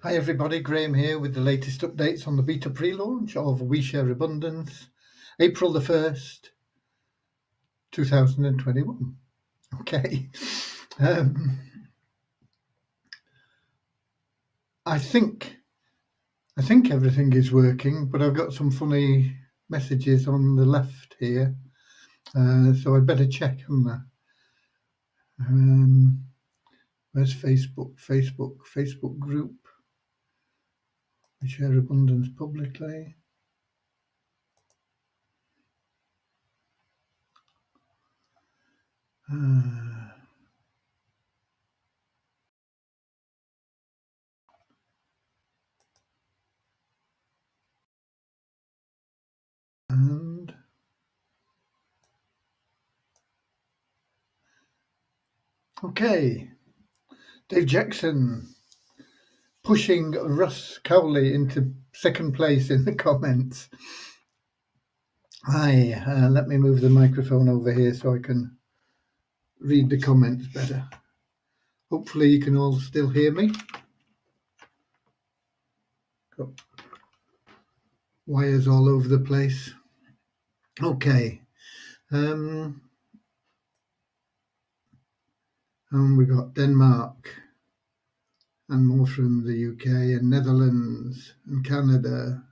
Hi everybody, Graham here with the latest updates on the beta pre-launch of WeShare Abundance, April the 1st, 2021. Okay. I think everything is working, but I've got some funny messages on the left here, so I'd better check on that. Where's Facebook? Facebook group. We share abundance publicly. And okay, Dave Jackson pushing Russ Cowley into second place in the comments. Hi, let me move the microphone over here so I can read the comments better. Hopefully you can all still hear me. Got wires all over the place. Okay. And we got Denmark and more from the UK and Netherlands and Canada.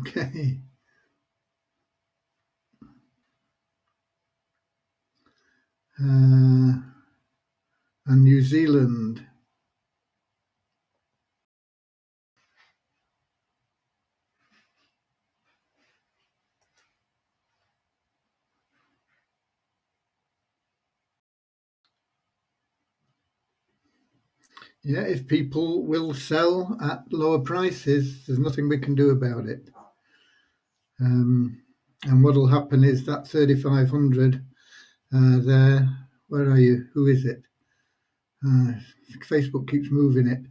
Okay. And New Zealand. Yeah, if people will sell at lower prices, there's nothing we can do about it. And what will happen is that 3,500 there, where are you? Who is it? Facebook keeps moving it.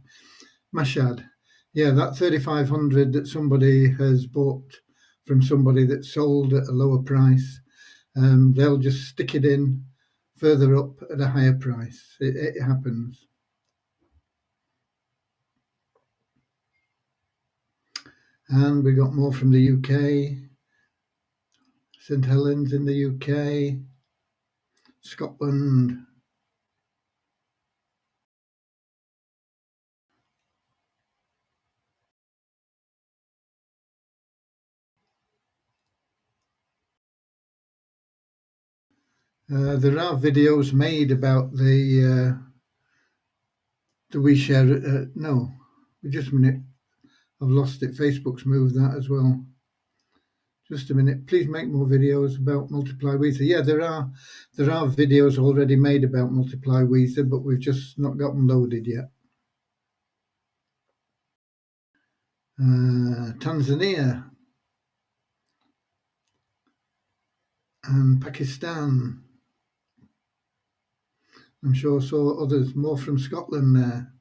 Mashad. Yeah, that 3,500 that somebody has bought from somebody that sold at a lower price, they'll just stick it in further up at a higher price. It happens. And we got more from the UK. St Helens in the UK. Scotland. There are videos made about the WeShare. No, just a minute. I've lost it. Facebook's moved that as well. Just a minute. Please make more videos about Multiply Weezer. Yeah, there are videos already made about Multiply Weezer, but we've just not got them loaded yet. Tanzania and Pakistan. I'm sure I saw others, more from Scotland there.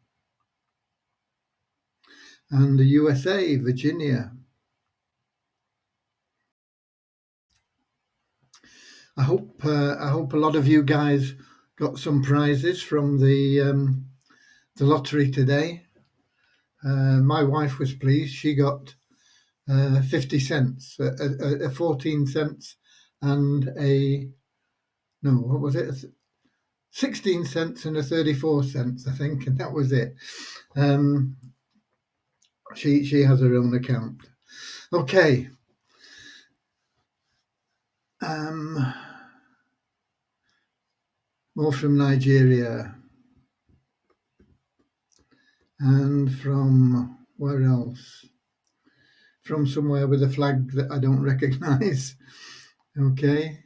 And the USA, Virginia. I hope a lot of you guys got some prizes from the lottery today. My wife was pleased. She got 50 cents, a 14 cents, and what was it? 16 cents and a 34 cents, I think, and that was it. She has her own account. Okay. More from Nigeria. And from where else? From somewhere with a flag that I don't recognize. Okay.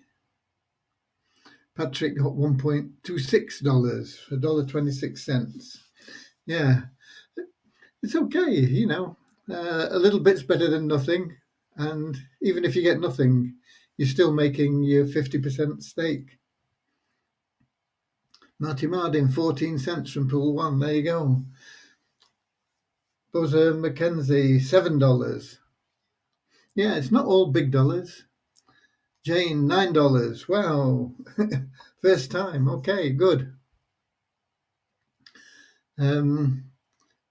Patrick got $1.26, $1.26. Yeah, it's okay, you know. A little bit's better than nothing. And even if you get nothing, you're still making your 50% stake. Marty Mardin, 14 cents from pool one. There you go. Rosa Mackenzie, $7. Yeah, it's not all big dollars. Jane, $9. Wow. First time. Okay, good. Deborah,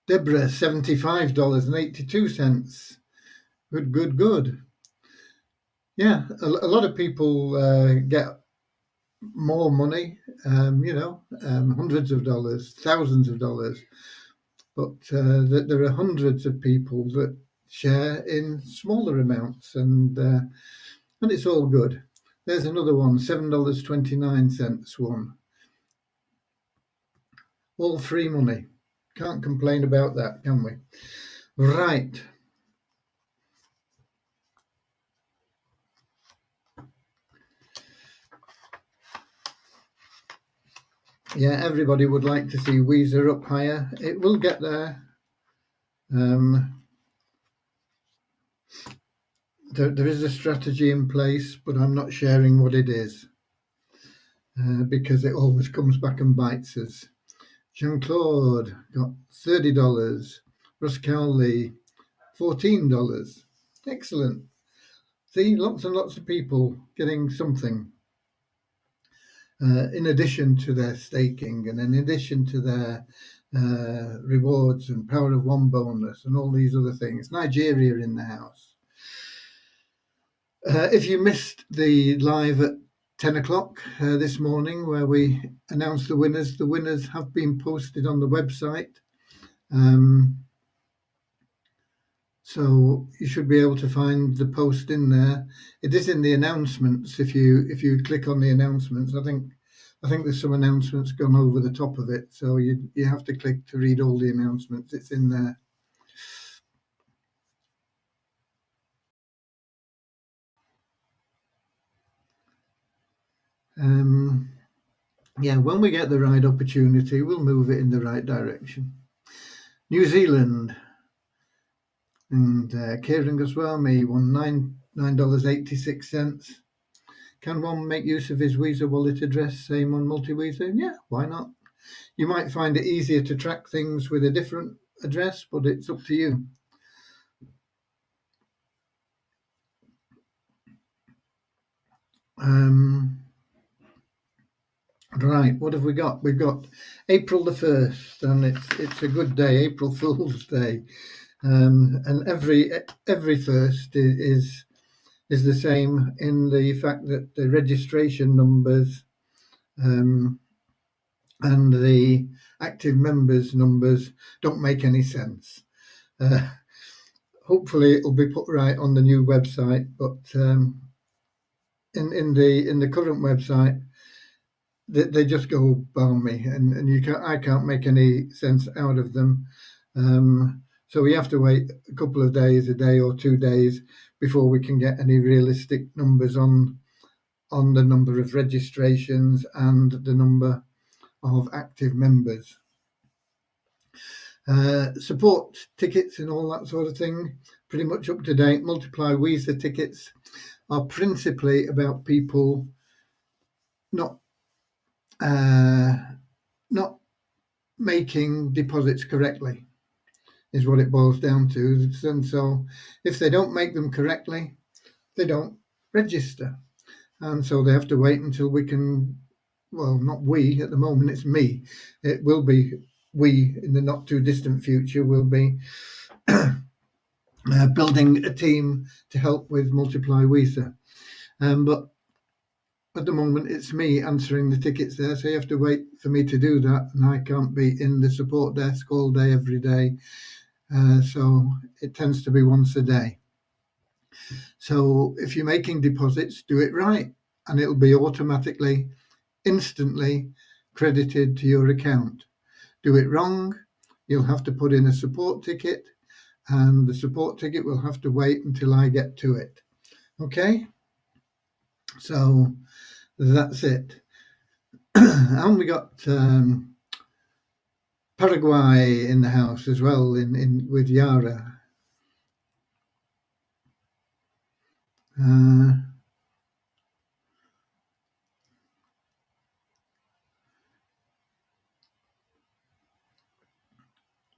$75.82. Good, good, good. Yeah, a lot of people get more money, hundreds of dollars, thousands of dollars. But there are hundreds of people that share in smaller amounts, and it's all good. There's another one, $7.29 one. All free money. Can't complain about that, can we? Right. Yeah, everybody would like to see Weezer up higher. It will get there. There is a strategy in place, but I'm not sharing what it is because it always comes back and bites us. Jean-Claude got $30. Russ Cowley, $14. Excellent. See, lots and lots of people getting something in addition to their staking and in addition to their rewards and Power of One bonus and all these other things. Nigeria in the house. If you missed the live at 10 o'clock this morning where we announced the winners have been posted on the website. So you should be able to find the post in there. It is in the announcements. If you click on the announcements, I think there's some announcements gone over the top of it. So you have to click to read all the announcements. It's in there. Yeah, when we get the right opportunity, we'll move it in the right direction. New Zealand. And Kieran Goswami won $9.86. Can one make use of his Weezer wallet address, same on multi-Weezer? Yeah, why not? You might find it easier to track things with a different address, but it's up to you. Right, what have we got? We've got April the 1st, and it's a good day, April Fool's Day. And every first is the same in the fact that the registration numbers and the active members numbers don't make any sense. Hopefully it'll be put right on the new website, but in the current website they just go balmy, and I can't make any sense out of them. So we have to wait a couple of days, a day or 2 days, before we can get any realistic numbers on the number of registrations and the number of active members. Support tickets and all that sort of thing, pretty much up to date. Multiply Weezer tickets are principally about people not making deposits correctly, is what it boils down to. And so if they don't make them correctly, they don't register. And so they have to wait until we can, well, not we at the moment, it's me. It will be we in the not too distant future will be building a team to help with Multiply Weezer. But at the moment, it's me answering the tickets there, so you have to wait for me to do that, and I can't be in the support desk all day, every day. So it tends to be once a day. So if you're making deposits, do it right, and it'll be automatically, instantly credited to your account. Do it wrong, you'll have to put in a support ticket, and the support ticket will have to wait until I get to it. Okay? So that's it. And we got Paraguay in the house as well, in with Yara.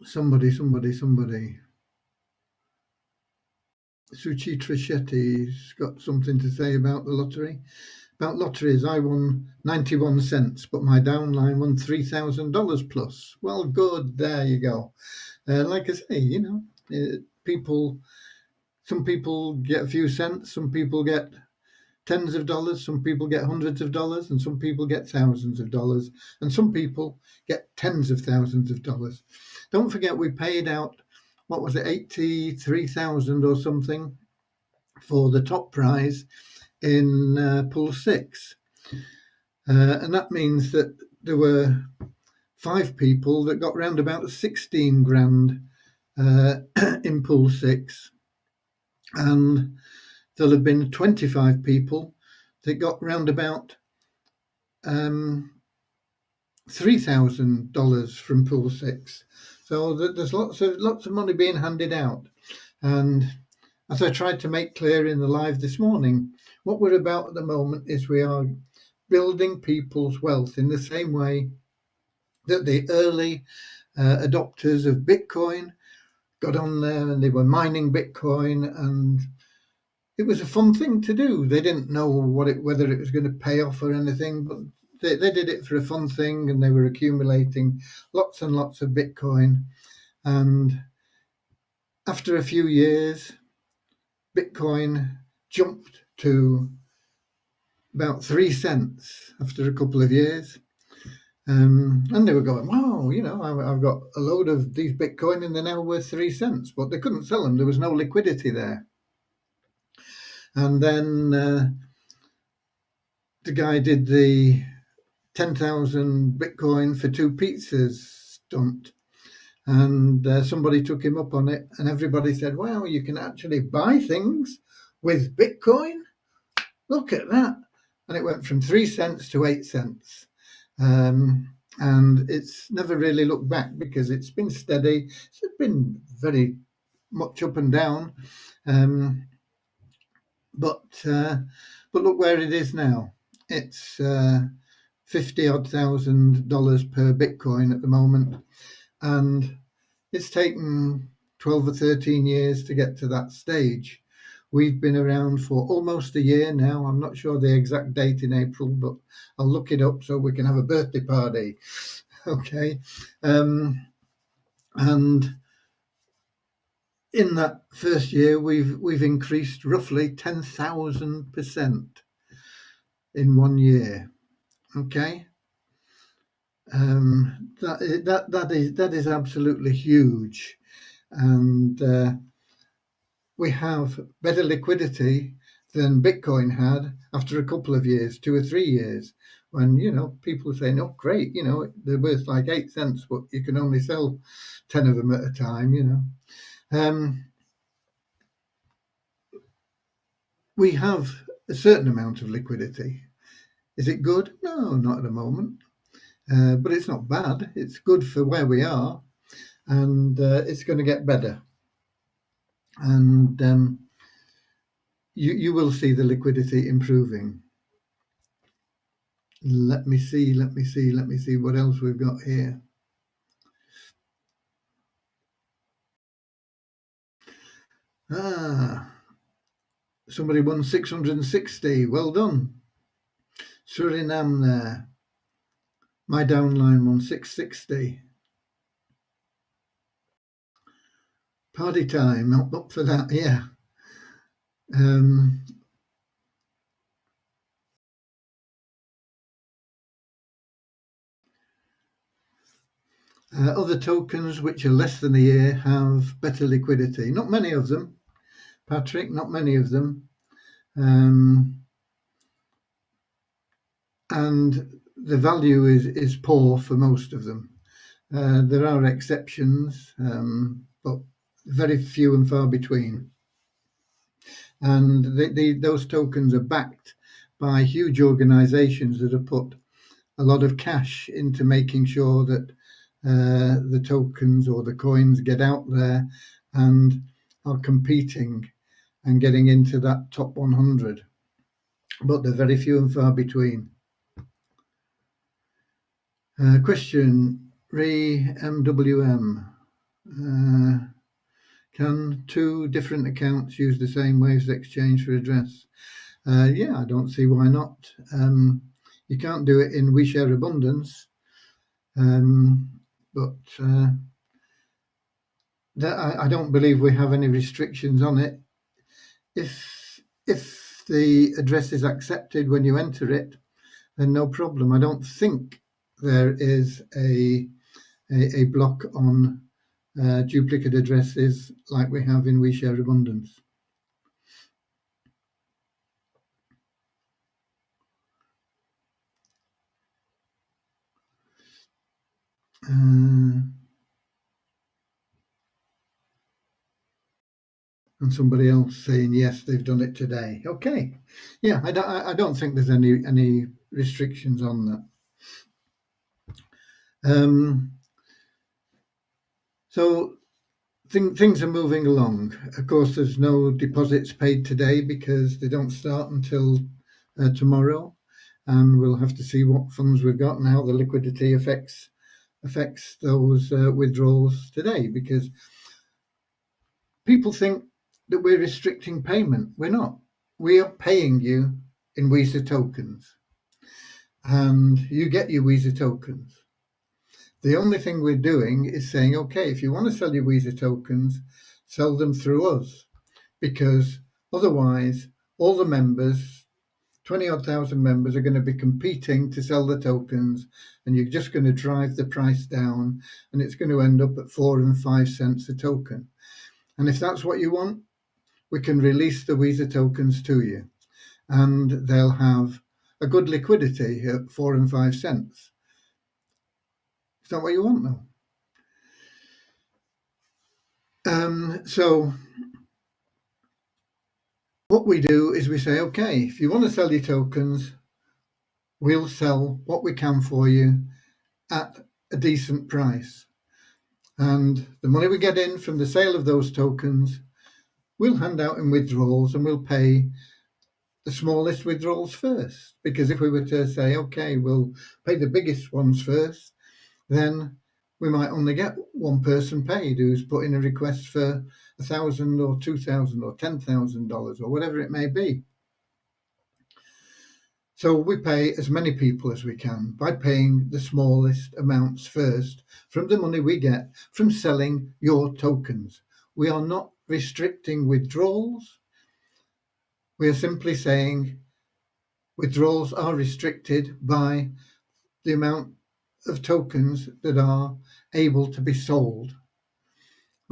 Somebody. Suchi Trishetti's got something to say about the lottery. About lotteries, I won 91 cents, but my downline won $3,000 plus. Well, good. There you go. Like I say, people. Some people get a few cents. Some people get tens of dollars. Some people get hundreds of dollars, and some people get thousands of dollars, and some people get tens of thousands of dollars. Don't forget, we paid out, what was it, 83,000 or something for the top prize in pool 6. And that means that there were 5 people that got round about 16 grand in pool 6. And there'll have been 25 people that got round about $3,000 from pool 6. So there's lots of money being handed out. And as I tried to make clear in the live this morning, what we're about at the moment is we are building people's wealth in the same way that the early adopters of Bitcoin got on there and they were mining Bitcoin, and it was a fun thing to do. They didn't know whether it was going to pay off or anything, but they did it for a fun thing, and they were accumulating lots and lots of Bitcoin. And after a few years, Bitcoin jumped to about 3 cents after a couple of years. And they were going, wow, I've got a load of these Bitcoin and they're now worth 3 cents, but they couldn't sell them. There was no liquidity there. And then the guy did the 10,000 Bitcoin for 2 pizzas stunt. And somebody took him up on it, and everybody said, wow, you can actually buy things with Bitcoin? Look at that. And it went from 3 cents to 8 cents. And it's never really looked back because it's been steady. It's been very much up and down. But look where it is now. It's $50,000 per Bitcoin at the moment. And it's taken 12 or 13 years to get to that stage. We've been around for almost a year now. I'm not sure the exact date in April, but I'll look it up so we can have a birthday party. Okay. And in that first year, we've increased roughly 10,000% in 1 year. Okay. That is absolutely huge. And we have better liquidity than Bitcoin had after a couple of years, 2 or 3 years, when, people are saying, oh, great, they're worth like 8 cents, but you can only sell 10 of them at a time, We have a certain amount of liquidity. Is it good? No, not at the moment. But it's not bad. It's good for where we are, and it's going to get better. And you will see the liquidity improving. Let me see what else we've got here. Somebody won 660. Well done. Suriname there. My downline won 660. Party time, up for that, yeah. Other tokens which are less than a year have better liquidity. Not many of them, Patrick, not many of them. And the value is poor for most of them. There are exceptions, but very few and far between. And those tokens are backed by huge organizations that have put a lot of cash into making sure that the tokens or the coins get out there and are competing and getting into that top 100. But they're very few and far between. Question, Ray MWM. Can two different accounts use the same waves exchange for address? Yeah, I don't see why not. You can't do it in We Share Abundance, but I don't believe we have any restrictions on it. If the address is accepted when you enter it, then no problem. I don't think there is a block on duplicate addresses like we have in We Share Abundance. And somebody else saying yes, they've done it today. Okay, yeah, I don't think there's any restrictions on that. So things are moving along. Of course, there's no deposits paid today because they don't start until tomorrow, and we'll have to see what funds we've got and how the liquidity affects those withdrawals today, because people think that we're restricting payment. We're not. We are paying you in Visa tokens, and you get your Visa tokens. The only thing we're doing is saying, okay, if you want to sell your Visa tokens, sell them through us, because otherwise all the members, 20 odd thousand members, are going to be competing to sell the tokens, and you're just going to drive the price down, and it's going to end up at 4 and 5 cents a token. And if that's what you want, we can release the Visa tokens to you, and they'll have a good liquidity at 4 and 5 cents. Is that what you want, though? So what we do is we say, okay, if you want to sell your tokens, we'll sell what we can for you at a decent price. And the money we get in from the sale of those tokens, we'll hand out in withdrawals, and we'll pay the smallest withdrawals first. Because if we were to say, okay, we'll pay the biggest ones first, then we might only get one person paid who's put in a request for $1,000 or $2,000 or $10,000 or whatever it may be. So we pay as many people as we can by paying the smallest amounts first from the money we get from selling your tokens. We are not restricting withdrawals. We are simply saying withdrawals are restricted by the amount of tokens that are able to be sold.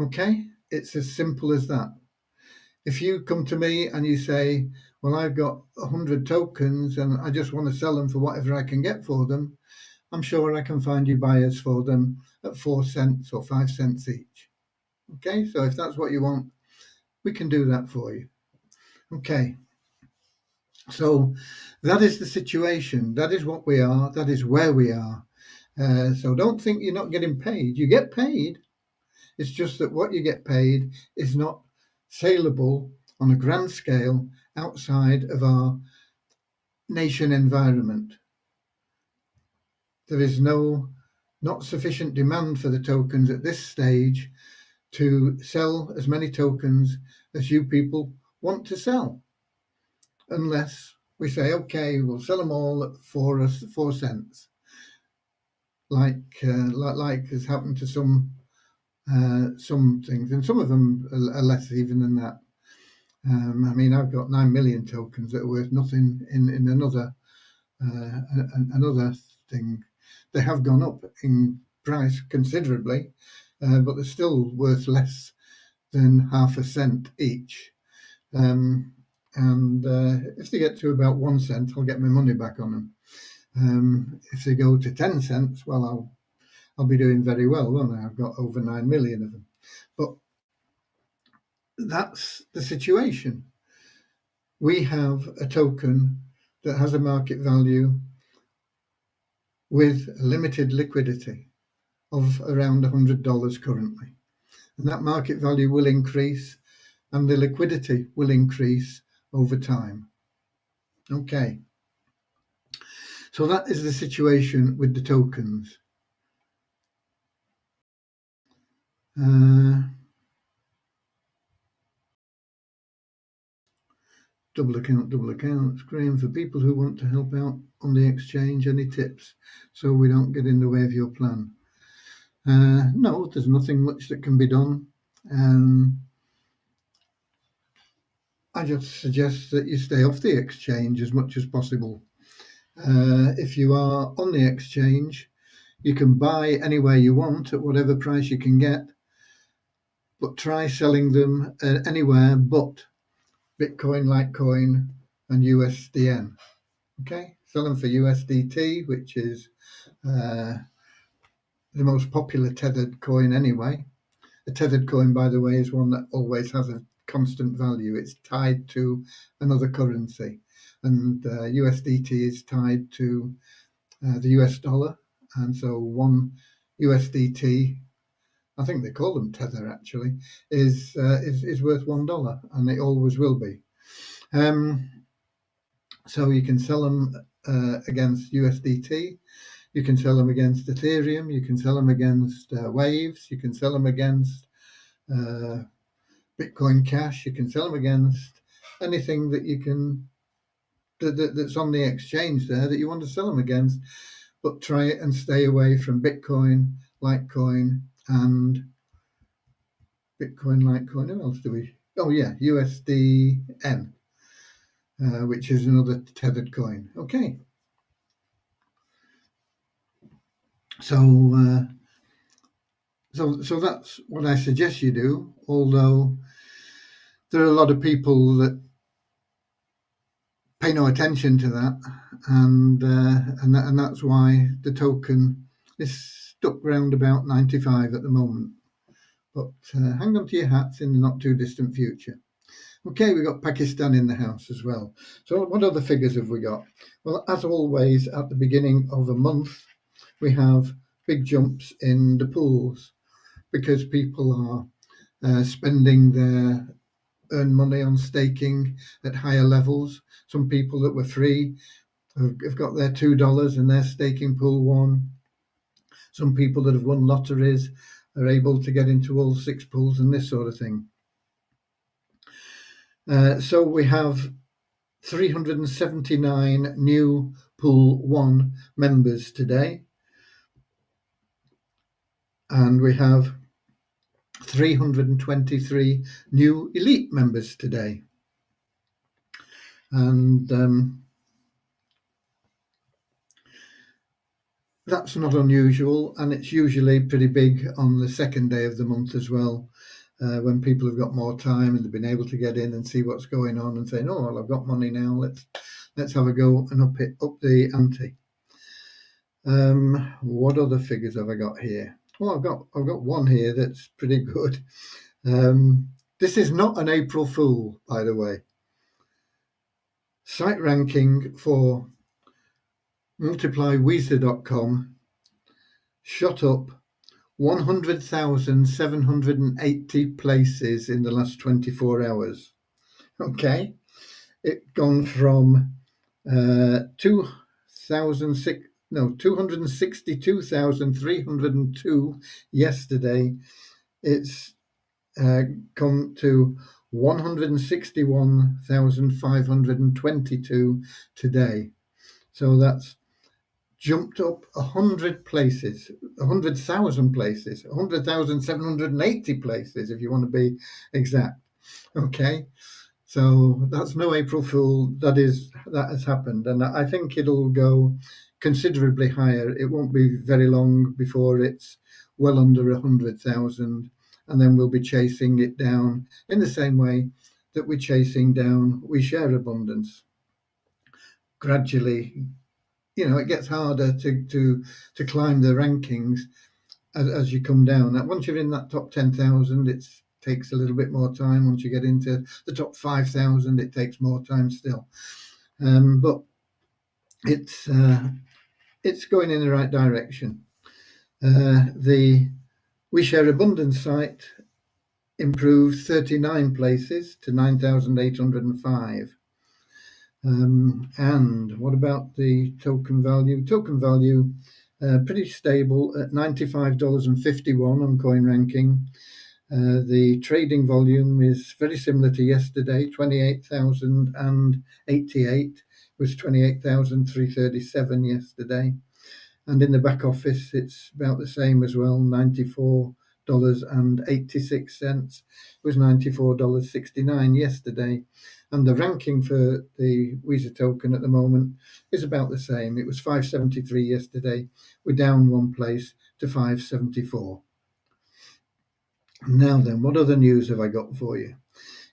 Okay? It's as simple as that. If you come to me and you say, well, I've got 100 tokens and I just want to sell them for whatever I can get for them, I'm sure I can find you buyers for them at 4 cents or 5 cents each. Okay, so if that's what you want, we can do that for you. Okay, so that is the situation. That is what we are. That is where we are. So don't think you're not getting paid. You get paid. It's just that what you get paid is not saleable on a grand scale outside of our nation environment. There is not sufficient demand for the tokens at this stage to sell as many tokens as you people want to sell, unless we say, okay, we'll sell them all at 4 cents, like has happened to some things, and some of them are less even than that. I mean, I've got 9 million tokens that are worth nothing in another thing. They have gone up in price considerably, but they're still worth less than half a cent each. And if they get to about 1 cent, I'll get my money back on them. If they go to 10 cents, well, I'll be doing very well, won't I? I've got over 9 million of them. But that's the situation. We have a token that has a market value with limited liquidity of around $100 currently. And that market value will increase and the liquidity will increase over time. Okay. So that is the situation with the tokens. Double account screen for people who want to help out on the exchange. Any tips so we don't get in the way of your plan? No, there's nothing much that can be done. I just suggest that you stay off the exchange as much as possible. If you are on the exchange, you can buy anywhere you want at whatever price you can get, but try selling them anywhere but Bitcoin, Litecoin, and USDN. Okay, sell them for USDT, which is the most popular tethered coin anyway. A tethered coin, by the way, is one that always has a constant value. It's tied to another currency, and USDT is tied to the US dollar, and so one USDT, I think they call them tether actually, is worth $1, and it always will be. So you can sell them against USDT. You can sell them against Ethereum. You can sell them against Waves. You can sell them against Bitcoin Cash. You can sell them against anything that you can that's on the exchange there that you want to sell them against. But try and stay away from Bitcoin, Litecoin, and Bitcoin, Litecoin. Who else do we? Oh yeah, USDN, which is another tethered coin. Okay. So that's what I suggest you do. Although there are a lot of people that pay no attention to that, and that's why the token is stuck round about 95 at the moment. But hang on to your hats in the not too distant future. Okay, we've got Pakistan in the house as well. So what other figures have we got? Well, as always, at the beginning of a month, we have big jumps in the pools because people are spending their earned money on staking at higher levels. Some people that were free have got their $2 and they're staking pool 1. Some people that have won lotteries are able to get into all 6 pools and this sort of thing. So we have 379 new Pool 1 members today. And we have 323 new Elite members today. And that's not unusual, and it's usually pretty big on the second day of the month as well, when people have got more time and they've been able to get in and see what's going on and say, "Oh, well, I've got money now. Let's have a go and up the ante." What other figures have I got here? Well, I've got one here that's pretty good. This is not an April Fool, by the way. Site ranking for multiplyweezer.com shot up 100,780 places in the last 24 hours. Okay, it gone from 262,302 yesterday. It's come to 161,522 today. So that's jumped up 100 places, 100,000 places, 100,780 places, if you want to be exact. Okay, so that's no April Fool. That has happened, and I think it'll go considerably higher. It won't be very long before it's well under 100,000, and then we'll be chasing it down in the same way that we're chasing down We Share Abundance. Gradually, it gets harder to climb the rankings as you come down. Now, once you're in that top 10,000, it takes a little bit more time. Once you get into the top 5,000, it takes more time still. But it's going in the right direction. The We Share Abundance site improved 39 places to 9,805. And what about the token value? Token value pretty stable at $95.51 on coin ranking. The trading volume is very similar to yesterday, 28,088. It was 28,337 yesterday. And in the back office, it's about the same as well, $94.86. It was $94.69 yesterday. And the ranking for the Visa token at the moment is about the same. It was 573 yesterday. We're down one place to 574. Now then, what other news have I got for you?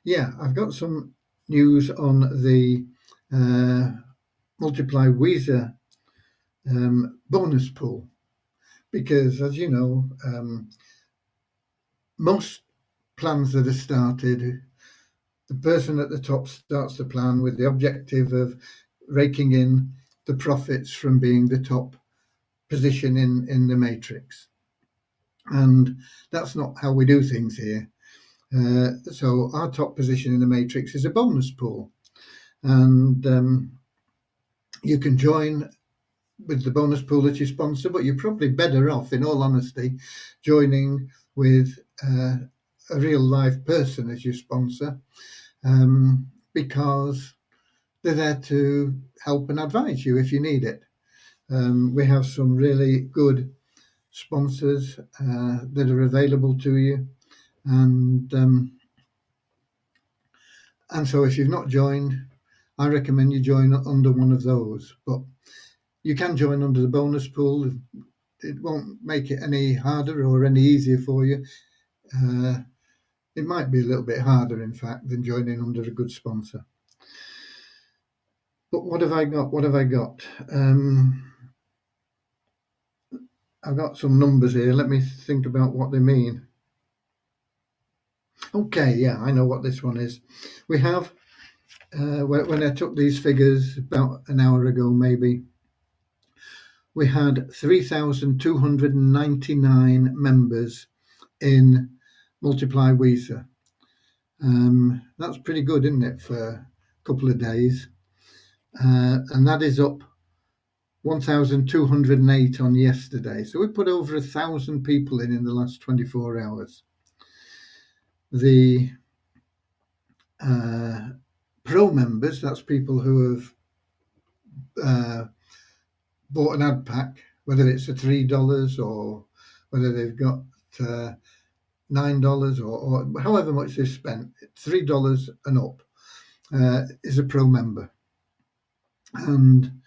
Yeah, I've got some news on the Multiply Visa bonus pool, because as you know, most plans that are started, the person at the top starts the plan with the objective of raking in the profits from being the top position in the matrix. And that's not how we do things here. So our top position in the matrix is a bonus pool. And you can join with the bonus pool that you sponsor, but you're probably better off, in all honesty, joining with a real live person as your sponsor, because they're there to help and advise you if you need it. We have some really good sponsors that are available to you, and so if you've not joined, I recommend you join under one of those. But you can join under the bonus pool. It won't make it any harder or any easier for you. It might be a little bit harder, in fact, than joining under a good sponsor. But what have I got? What have I got? I've got some numbers here. Let me think about what they mean. Okay, yeah, I know what this one is. We have, when I took these figures about an hour ago, maybe, we had 3,299 members in Multiply Visa. That's pretty good, isn't it, for a couple of days? And that is up 1,208 on yesterday. So we put over 1,000 people in the last 24 hours. The pro members, that's people who have bought an ad pack, whether it's a $3 or whether they've got $9 or however much they've spent, $3 and up is a pro member. And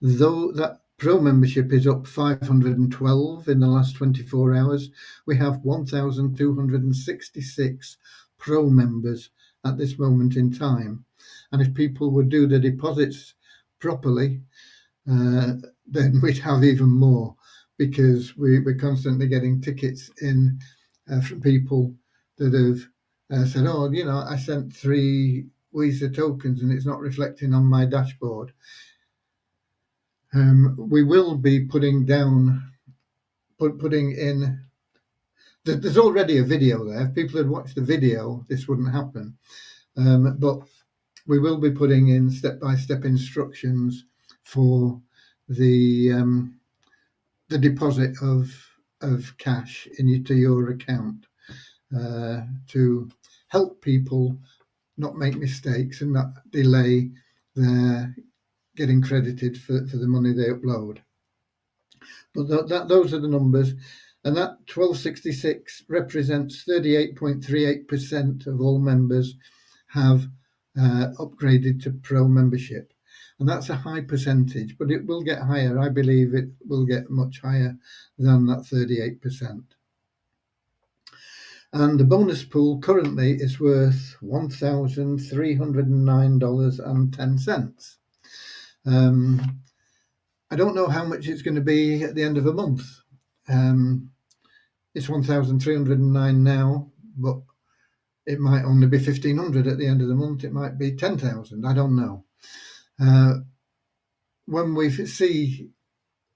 though that pro membership is up 512 in the last 24 hours, we have 1,266 pro members at this moment in time. And if people would do their deposits properly, then we'd have even more, because we're constantly getting tickets in from people that have said, oh, you know, I sent 3 Visa tokens and it's not reflecting on my dashboard. We will be putting in, there's already a video there. If people had watched the video, this wouldn't happen. But we will be putting in step-by-step instructions for the deposit of cash into your account to help people not make mistakes and not delay their getting credited for the money they upload. But those are the numbers, and that 1266 represents 38.38% of all members have upgraded to pro membership. And that's a high percentage, but it will get higher. I believe it will get much higher than that 38%. And the bonus pool currently is worth $1,309.10. I don't know how much it's going to be at the end of a month. It's 1,309 now, but it might only be 1,500 at the end of the month. It might be 10,000. I don't know. When we see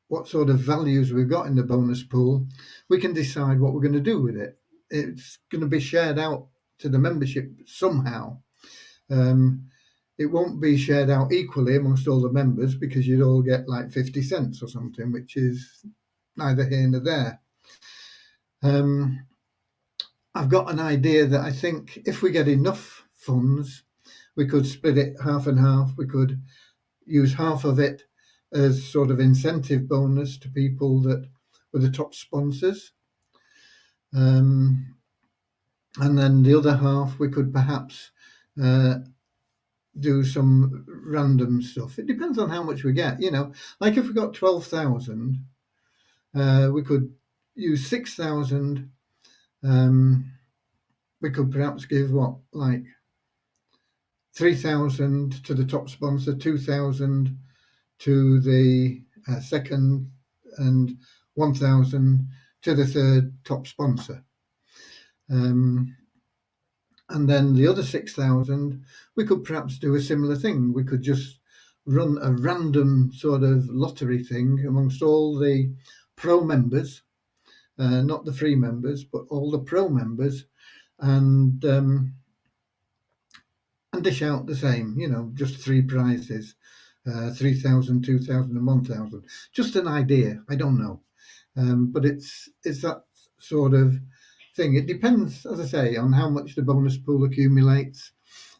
what sort of values we've got in the bonus pool, we can decide what we're going to do with it. It's going to be shared out to the membership somehow. it won't be shared out equally amongst all the members because you'd all get like 50 cents or something, which is neither here nor there. I've got an idea that I think if we get enough funds, we could split it half and half. We could use half of it as sort of incentive bonus to people that were the top sponsors. And then the other half, we could perhaps do some random stuff. It depends on how much we get, like if we got 12,000, we could use 6,000. We could perhaps give like 3,000 to the top sponsor, 2,000 to the second, and 1,000 to the third top sponsor. And then the other 6,000, we could perhaps do a similar thing. We could just run a random sort of lottery thing amongst all the pro members, not the free members, but all the pro members, and dish out the same, just 3 prizes, 3,000, 2,000 and 1,000. Just an idea. I don't know. But it's that sort of thing. It depends, as I say, on how much the bonus pool accumulates,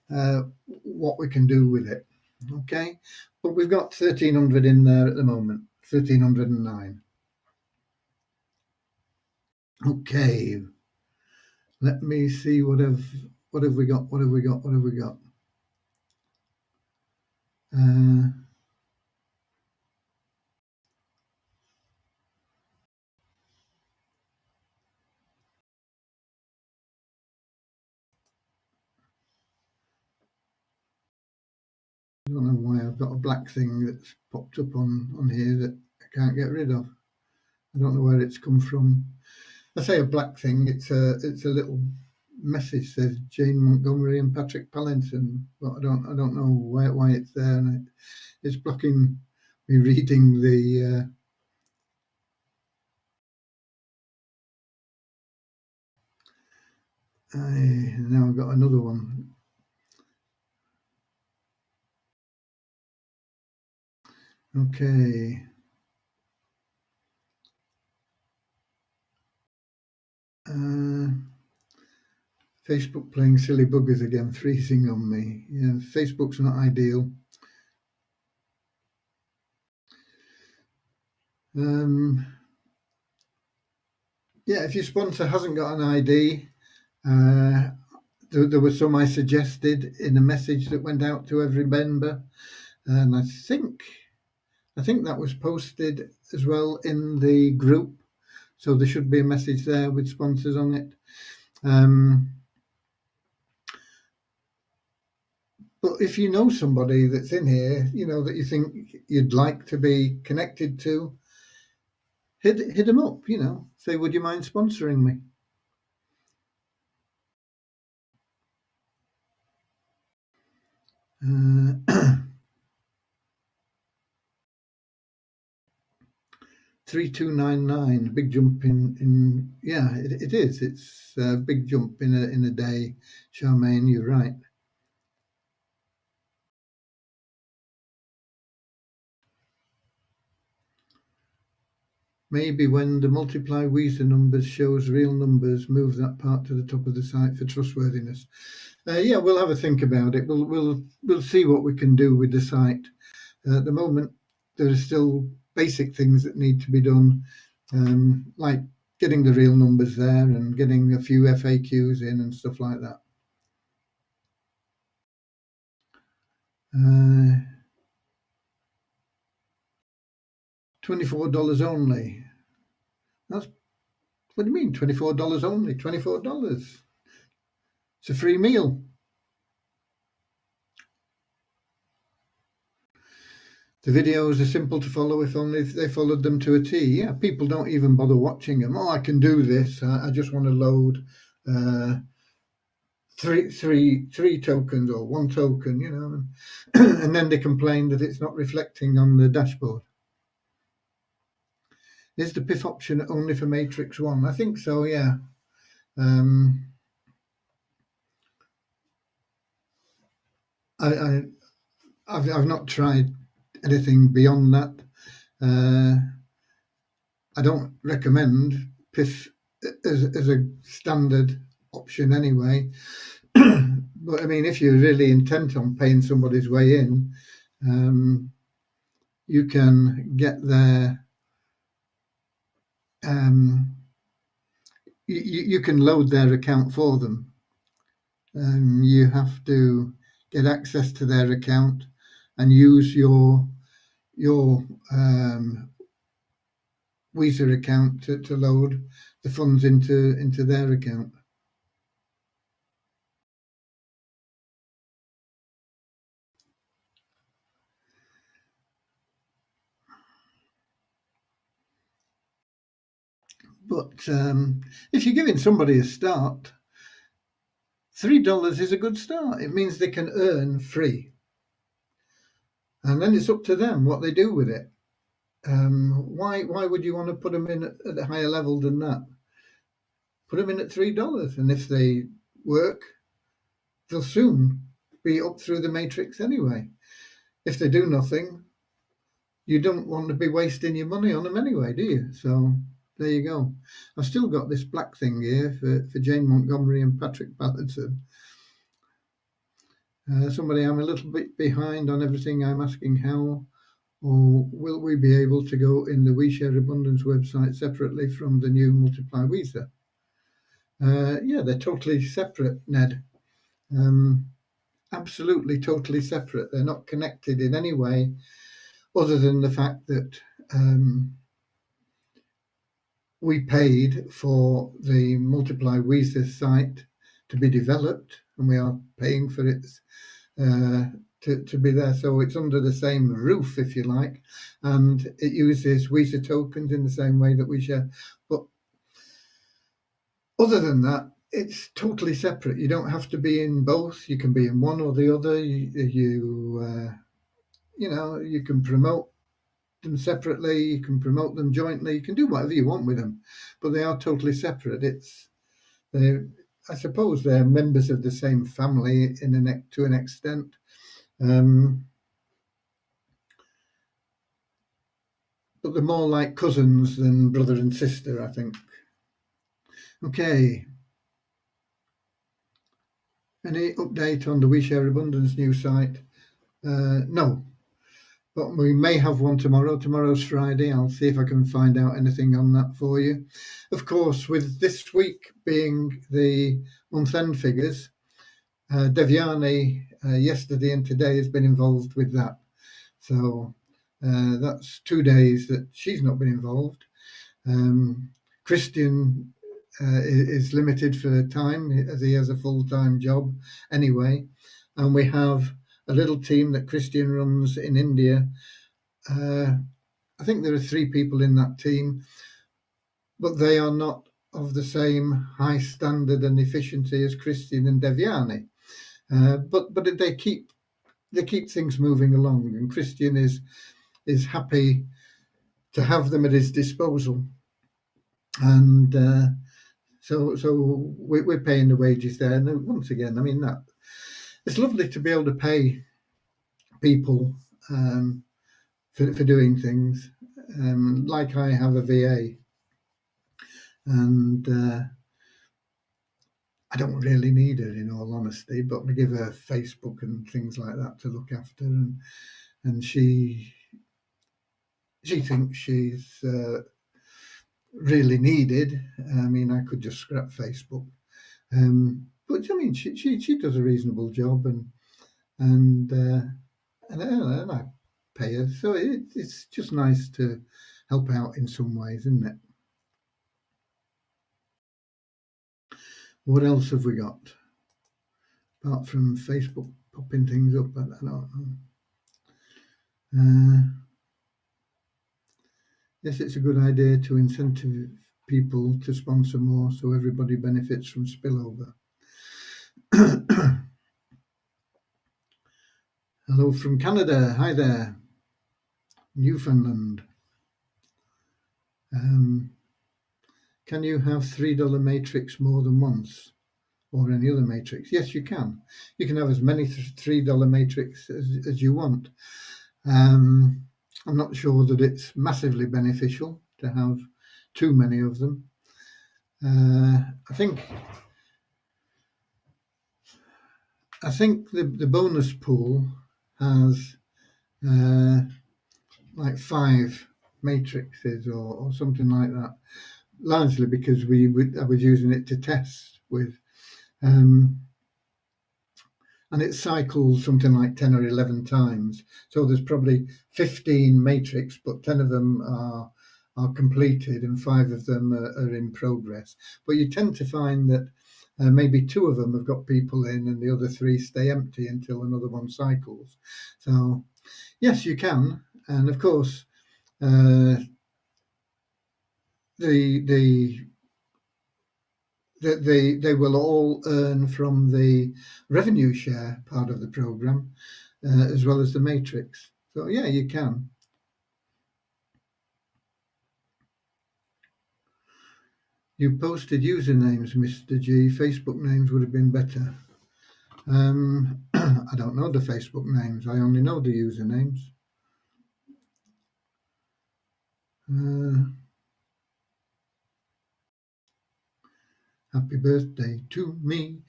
what we can do with it. Okay, but we've got 1,300 in there at the moment, 1,309. Okay, let me see what have we got? What have we got? I don't know why I've got a black thing that's popped up on here that I can't get rid of. I don't know where it's come from. I say a black thing. It's a little message says Jane Montgomery and Patrick Pallinson, but I don't know why it's there, and it's blocking me reading the. Now I've got another one. Okay. Facebook playing silly buggers again, freezing on me. Yeah, Facebook's not ideal. Yeah, if your sponsor hasn't got an ID, there was some I suggested in a message that went out to every member, and I think that was posted as well in the group. So there should be a message there with sponsors on it. But if you know somebody that's in here, that you think you'd like to be connected to, hit them up. Say, would you mind sponsoring me? Uh, 3299, big jump in yeah, it is. It's a big jump in a day. Charmaine, you're right. Maybe when the multiply Weezer numbers shows real numbers, move that part to the top of the site for trustworthiness. Yeah, we'll have a think about it. We'll see what we can do with the site. At the moment, there are still basic things that need to be done, like getting the real numbers there and getting a few FAQs in and stuff like that. $24 only. That's what do you mean? $24 only? $24. It's a free meal. The videos are simple to follow if only they followed them to a T. Yeah, people don't even bother watching them. Oh, I can do this. I just want to load three tokens or 1 token, and then they complain that it's not reflecting on the dashboard. Is the PIF option only for Matrix 1? I think so, yeah. I I've not tried anything beyond that. I don't recommend PIF as a standard option anyway. But I mean, if you're really intent on paying somebody's way in, you can get their you can load their account for them. You have to get access to their account and use your Visa account to load the funds into their account. But if you're giving somebody a start, $3 is a good start. It means they can earn free, and then it's up to them what they do with it. Why would you want to put them in at a higher level than that? Put them in at $3, and if they work, they'll soon be up through the matrix anyway. If they do nothing, you don't want to be wasting your money on them anyway, do you? So there you go. I've still got this black thing here for Jane Montgomery and Patrick Patterson. Somebody, I'm a little bit behind on everything. I'm asking how or will we be able to go in the We Share Abundance website separately from the new Multiply Visa? Yeah, they're totally separate, Ned. Absolutely, totally separate. They're not connected in any way other than the fact that we paid for the Multiply Visa site to be developed, and we are paying for it to be there. So it's under the same roof, if you like, and it uses Visa tokens in the same way that we share. But other than that, it's totally separate. You don't have to be in both. You can be in one or the other. You know, you can promote them separately. You can promote them jointly. You can do whatever you want with them, but they are totally separate. I suppose they're members of the same family to an extent. But they're more like cousins than brother and sister, I think. Okay. Any update on the We Share Abundance new site? No, but we may have one tomorrow. Tomorrow's Friday. I'll see if I can find out anything on that for you. Of course, with this week being the month-end figures, Devyani yesterday and today has been involved with that. So that's 2 days that she's not been involved. Christian is limited for time as he has a full-time job anyway. And we have a little team that Christian runs in India. I think there are 3 people in that team, but they are not of the same high standard and efficiency as Christian and Devyani. But they keep things moving along, and Christian is happy to have them at his disposal, and so we're paying the wages there. And once again, I mean, that it's lovely to be able to pay people for doing things. Like I have a VA, and I don't really need her, in all honesty, but we give her Facebook and things like that to look after, and she thinks she's really needed. I mean, I could just scrap Facebook, but I mean, she does a reasonable job, and I pay her, so it's just nice to help out in some ways, isn't it? What else have we got apart from Facebook popping things up? I don't know. Yes, it's a good idea to incentive people to sponsor more so everybody benefits from spillover. Hello from Canada. Hi there. Newfoundland. Can you have $3 matrix more than once? or any other matrix. Yes, you can. You can have as many $3 matrix as you want. I'm not sure that it's massively beneficial to have too many of them. I think the bonus pool has like 5 matrices or something like that, largely because I was using it to test with, and it cycles something like 10 or 11 times. So there's probably 15 matrix, but 10 of them are completed and 5 of them are in progress. But you tend to find that maybe 2 of them have got people in and the other 3 stay empty until another one cycles. So yes, you can. And of course, the they will all earn from the revenue share part of the program, as well as the matrix. So yeah, you can. You posted usernames, Mr. G. Facebook names would have been better. I don't know the Facebook names. I only know the usernames. Happy birthday to me.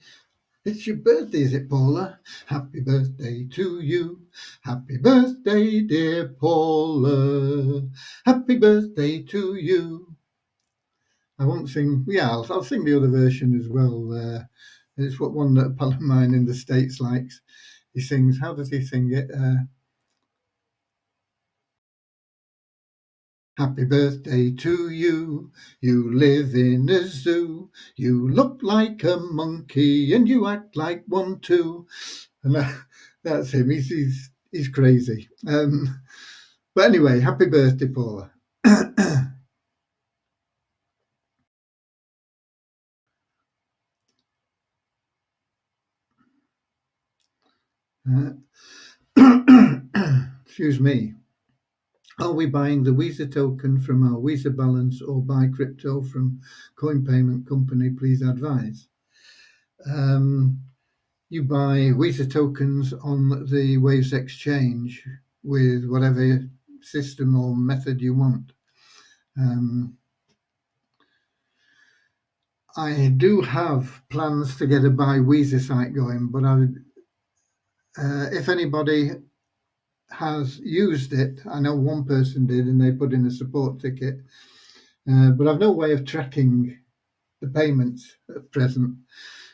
It's your birthday, is it, Paula? Happy birthday to you. Happy birthday, dear Paula. Happy birthday to you. I won't sing. Yeah, I'll sing the other version as well. It's what one that a pal of mine in the States likes. He sings. How does he sing it? Happy birthday to you. You live in a zoo. You look like a monkey and you act like one too. And that's him. He's crazy. But anyway, happy birthday, Paula. Excuse me. Are we buying the Visa token from our Visa balance or buy crypto from coin payment company? Please advise. You buy Visa tokens on the Waves exchange with whatever system or method you want. I do have plans to get a buy Visa site going, but if anybody has used it, I know one person did, and they put in a support ticket, but I've no way of tracking the payments at present,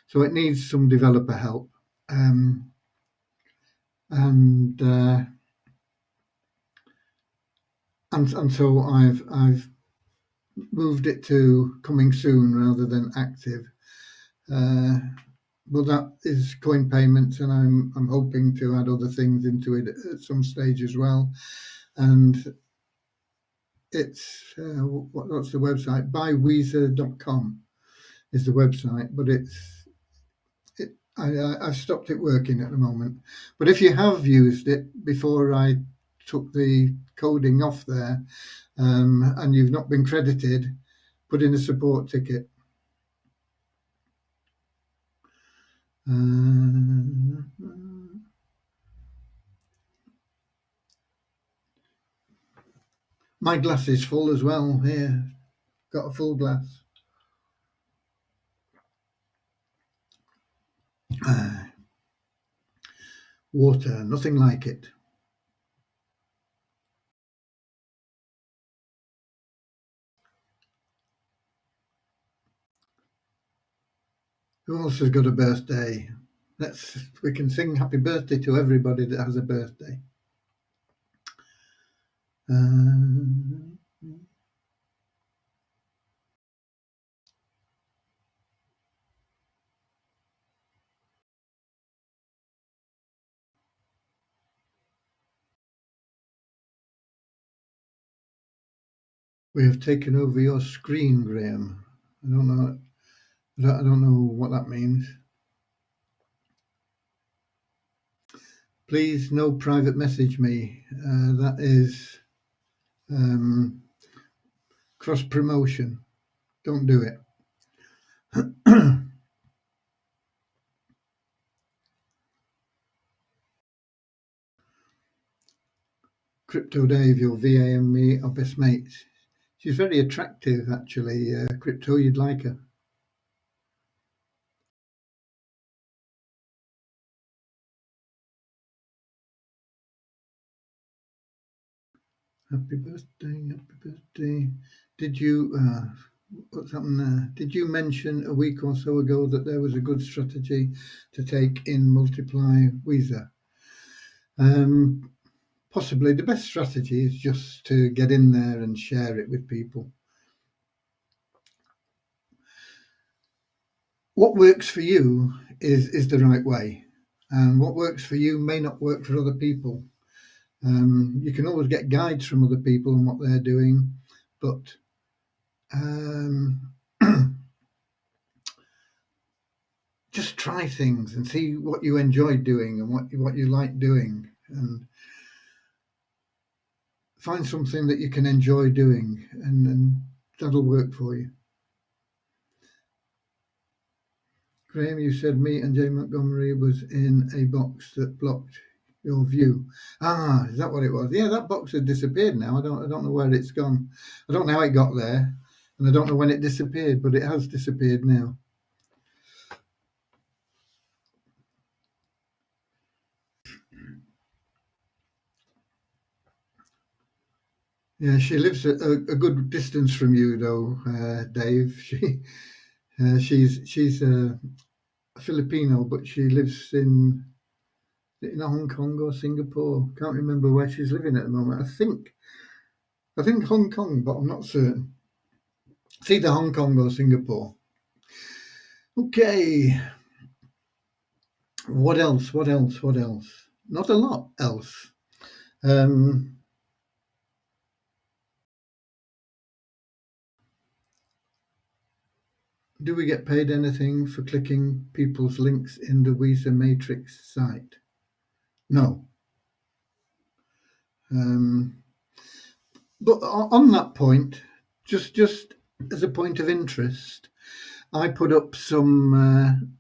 so it needs some developer help. And so I've moved it to coming soon rather than active. But that is coin payments, and I'm hoping to add other things into it at some stage as well. And it's what's the website? Buyweezer.com is the website, but I've stopped it working at the moment. But if you have used it before I took the coding off there, and you've not been credited, put in a support ticket. My glass is full as well. Here, got a full glass. Water, nothing like it. Who else has got a birthday? We can sing happy birthday to everybody that has a birthday. We have taken over your screen, Graham. I don't know. I don't know what that means. Please, no private message me. That is cross promotion. Don't do it. Crypto Dave, your VA and me are best mates. She's very attractive, actually. Crypto, you'd like her. Happy birthday, happy birthday. Did you, what's happened there? Did you mention a week or so ago that there was a good strategy to take in multiply Weezer? Possibly the best strategy is just to get in there and share it with people. What works for you is the right way, and what works for you may not work for other people. You can always get guides from other people on what they're doing, but just try things and see what you enjoy doing and what you like doing, and find something that you can enjoy doing, and that'll work for you. Graham, you said me and Jay Montgomery was in a box that blocked your view. Ah, is that what it was? Yeah, that box had disappeared now. I don't know where it's gone. I don't know how it got there, and I don't know when it disappeared, but it has disappeared now. Yeah, she lives a good distance from you, though, Dave. She's a Filipino, but she lives in Hong Kong or Singapore. Can't remember where she's living at the moment. I think Hong Kong, but I'm not certain. It's either Hong Kong or Singapore. Okay. What else? What else? What else? Not a lot else. Um, do we get paid anything for clicking people's links in the Visa Matrix site? No. But on that point, just as a point of interest, I put up some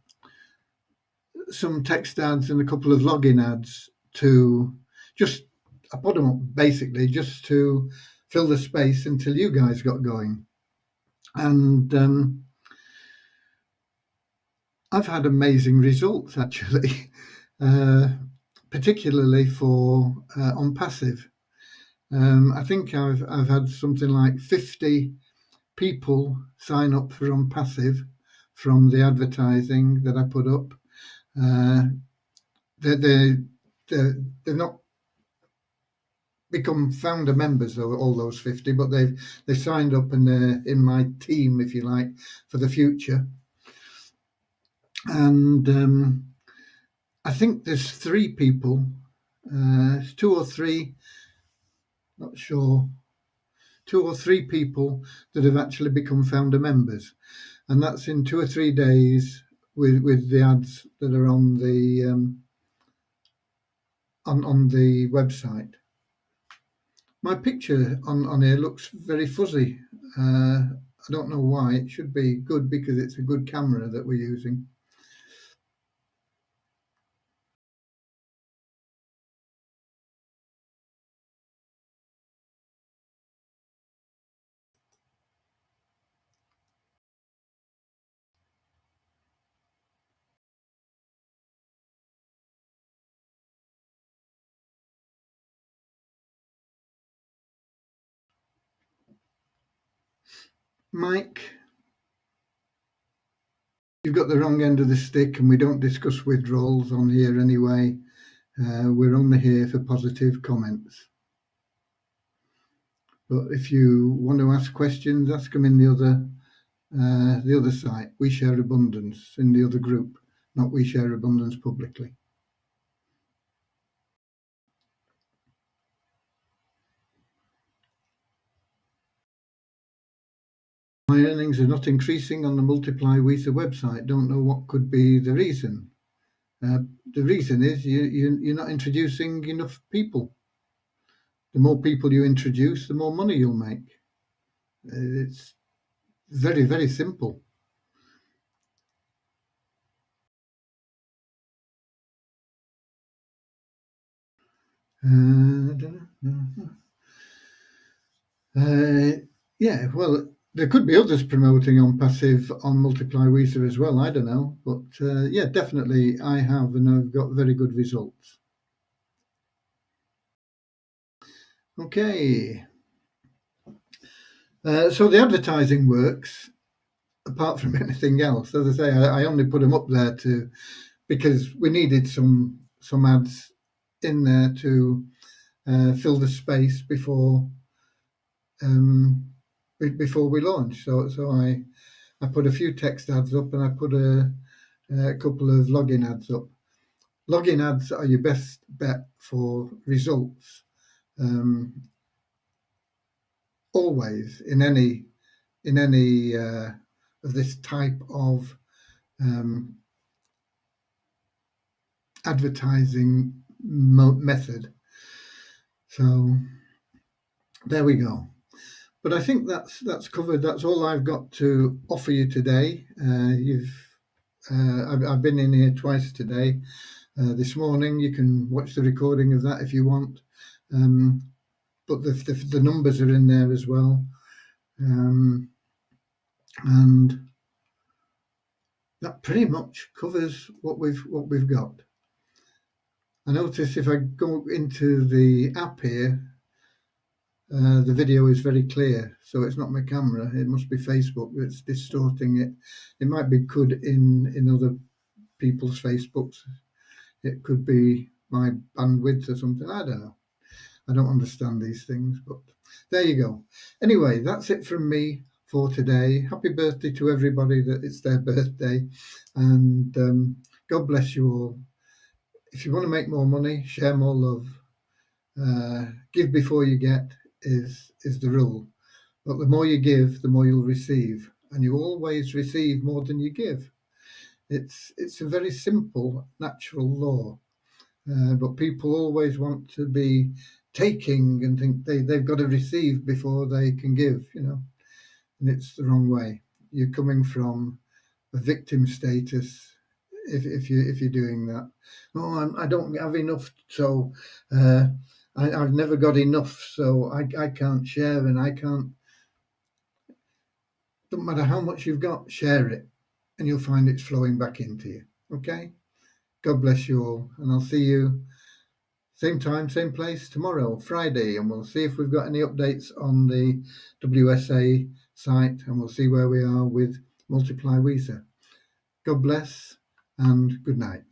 text ads and a couple of login ads to just I put them up basically just to fill the space until you guys got going, and I've had amazing results actually, particularly for on passive. I think I've had something like 50 people sign up for on passive from the advertising that I put up. They've not become founder members, all those 50, but they've signed up and they're in my team, if you like, for the future. And I think there's 3 people, it's 2 or 3, not sure, 2 or 3 people that have actually become founder members, and that's in 2 or 3 days with the ads that are on the website. My picture on here looks very fuzzy. I don't know why. It should be good because it's a good camera that we're using. Mike, you've got the wrong end of the stick, and we don't discuss withdrawals on here anyway. We're only here for positive comments. But if you want to ask questions, ask them in the other site. We Share Abundance in the other group, not We Share Abundance publicly. My earnings are not increasing on the Multiply Visa website. Don't know what could be the reason. The reason is you're not introducing enough people. The more people you introduce, the more money you'll make. It's very, very simple. Yeah, well, there could be others promoting on passive on Multiply Weezer as well. I don't know, but yeah, definitely I have, and I've got very good results. Okay, so the advertising works. Apart from anything else, as I say, I only put them up there because we needed some ads in there to fill the space um, before we launch. So I put a few text ads up, and I put a couple of login ads up. Login ads are your best bet for results. Always in any of this type of advertising method. So there we go. But I think that's covered. That's all I've got to offer you today. I've been in here twice today. This morning, you can watch the recording of that if you want. But the numbers are in there as well. And that pretty much covers what we've got. I notice if I go into the app here, the video is very clear, so it's not my camera. It must be Facebook that's distorting it. It might be good in other people's Facebooks. It could be my bandwidth or something. I don't know. I don't understand these things, but there you go. Anyway, that's it from me for today. Happy birthday to everybody that it's their birthday, and God bless you all. If you want to make more money, share more love, give before you get is the rule. But the more you give, the more you'll receive, and you always receive more than you give. It's a very simple natural law. But people always want to be taking and think they've got to receive before they can give, and it's the wrong way. You're coming from a victim status if you're doing that. Oh, I don't have enough, so I've never got enough, so I can't share, and I can't. Don't matter how much you've got, share it, and you'll find it's flowing back into you. Okay? God bless you all, and I'll see you same time, same place tomorrow, Friday, and we'll see if we've got any updates on the WSA site, and we'll see where we are with Multiply Weezer. God bless and good night.